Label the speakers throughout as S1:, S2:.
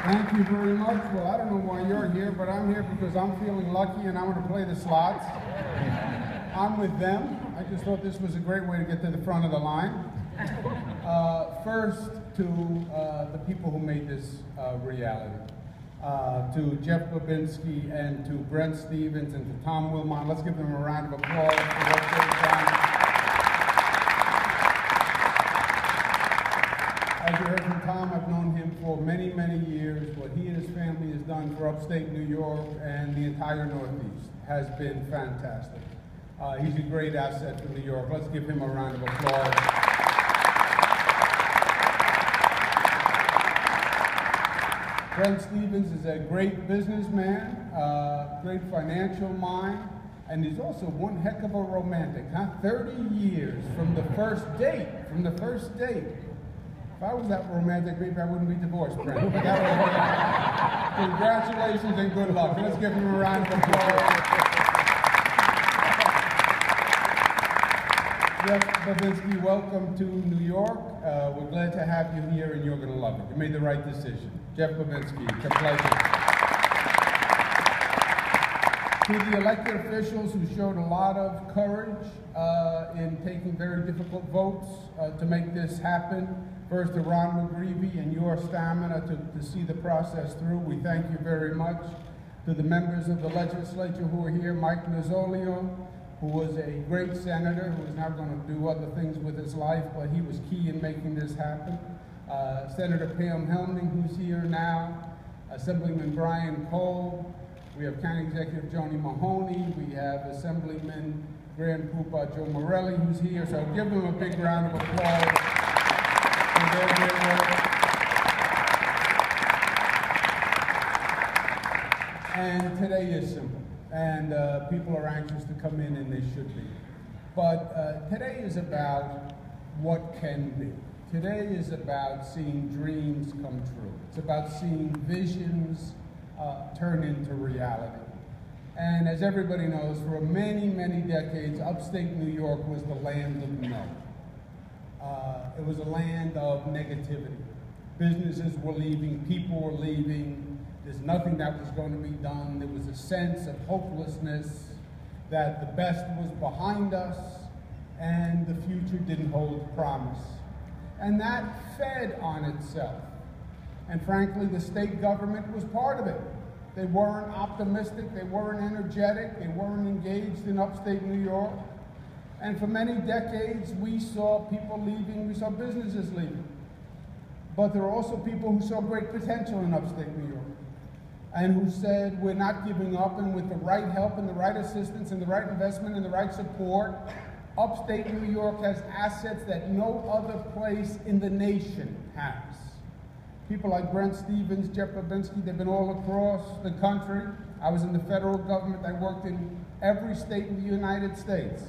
S1: Thank you very much. Well, I don't know why you're here, but I'm here because I'm feeling lucky and I want to play the slots. I'm with them. I just thought this was a great way to get to the front of the line. First, to the people who made this reality. To Jeff Babinski and to Brent Stevens and to Tom Wilmot. Let's give them a round of applause for what they've done. As you heard from Tom, I've known him for many, many years. What he and his family has done for upstate New York and the entire Northeast has been fantastic. He's a great asset for New York. Let's give him a round of applause. Brent Stevens is a great businessman, great financial mind, and he's also one heck of a romantic. 30 years from the first date, If I was that romantic, maybe I wouldn't be divorced, Brent. Congratulations and good luck. Let's give him a round of applause. Jeff Babinski, welcome to New York. We're glad to have you here, and you're going to love it. You made the right decision. Jeff Babinski, it's a pleasure. To the elected officials who showed a lot of courage in taking very difficult votes to make this happen. First, to Ron McGreevy and your stamina to see the process through. We thank you very much. To the members of the legislature who are here, Mike Nozzolio, who was a great senator, who is now going to do other things with his life, but he was key in making this happen. Senator Pam Helming, who's here now. Assemblyman Brian Cole. We have County Executive Joni Mahoney. We have Assemblyman Grand Poopa Joe Morelli, who's here. So give them a big round of applause. And today is simple, and people are anxious to come in, and they should be. But today is about what can be. Today is about seeing dreams come true. It's about seeing visions turn into reality. And as everybody knows, for many, many decades, upstate New York was the land of no. It was a land of negativity. Businesses were leaving, people were leaving. There's nothing that was going to be done. There was a sense of hopelessness that the best was behind us and the future didn't hold promise. And that fed on itself. And frankly, the state government was part of it. They weren't optimistic, they weren't energetic, they weren't engaged in upstate New York. And for many decades, we saw people leaving, we saw businesses leaving. But there were also people who saw great potential in upstate New York and who said, we're not giving up, and with the right help and the right assistance and the right investment and the right support, upstate New York has assets that no other place in the nation has. People like Brent Stevens, Jeff Babinski, they've been all across the country. I was in the federal government. I worked in every state in the United States.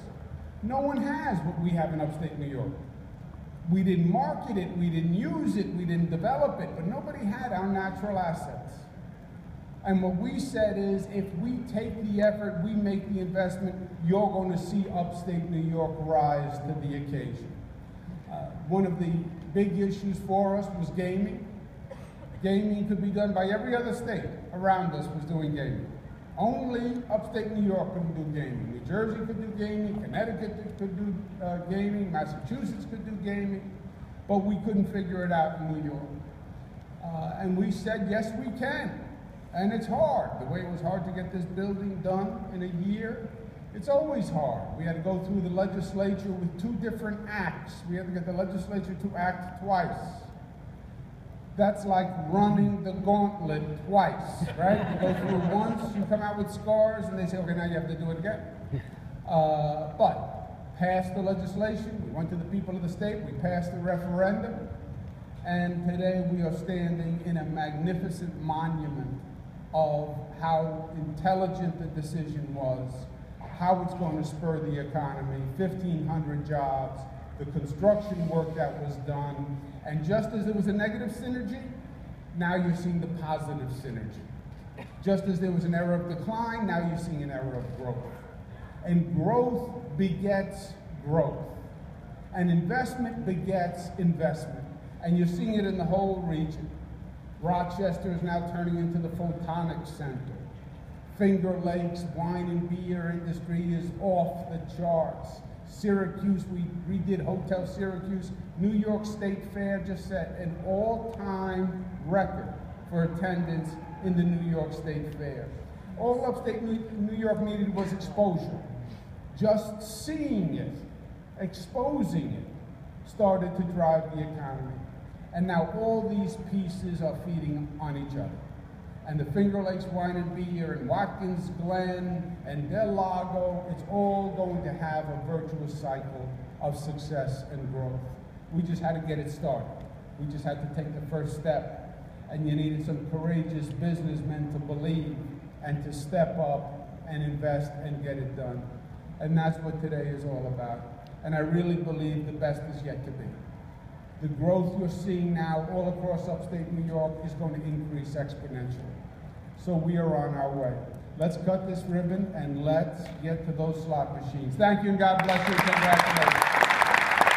S1: No one has what we have in upstate New York. We didn't market it, we didn't use it, we didn't develop it, but nobody had our natural assets. And what we said is, if we take the effort, we make the investment, you're going to see upstate New York rise to the occasion. One of the big issues for us was gaming. Gaming could be done by every other state around us was doing gaming. Only upstate New York couldn't do gaming. New Jersey could do gaming, Connecticut could do gaming, Massachusetts could do gaming, but we couldn't figure it out in New York. And we said, yes, we can. And it's hard. The way it was hard to get this building done in a year, it's always hard. We had to go through the legislature with 2 different acts. We had to get the legislature to act twice. That's like running the gauntlet twice, right? You go through it once, you come out with scars, and they say, okay, now you have to do it again. But passed the legislation, we went to the people of the state, we passed the referendum, and today we are standing in a magnificent monument of how intelligent the decision was, how it's going to spur the economy, 1,500 jobs, the construction work that was done, and just as there was a negative synergy, now you're seeing the positive synergy. Just as there was an era of decline, now you're seeing an era of growth. And growth begets growth. And investment begets investment. And you're seeing it in the whole region. Rochester is now turning into the Photonics Center. Finger Lakes wine and beer industry is off the charts. Syracuse, we redid Hotel Syracuse. New York State Fair just set an all-time record for attendance in the New York State Fair. All upstate New York needed was exposure. Just seeing it, exposing it, started to drive the economy. And now all these pieces are feeding on each other. And the Finger Lakes Wine and Beer and Watkins Glen and Lago, it's all going to have a virtuous cycle of success and growth. We just had to get it started. We just had to take the first step. And you needed some courageous businessmen to believe and to step up and invest and get it done. And that's what today is all about. And I really believe the best is yet to be. The growth you're seeing now all across upstate New York is going to increase exponentially. So we are on our way. Let's cut this ribbon and let's get to those slot machines. Thank you and God bless you. Congratulations.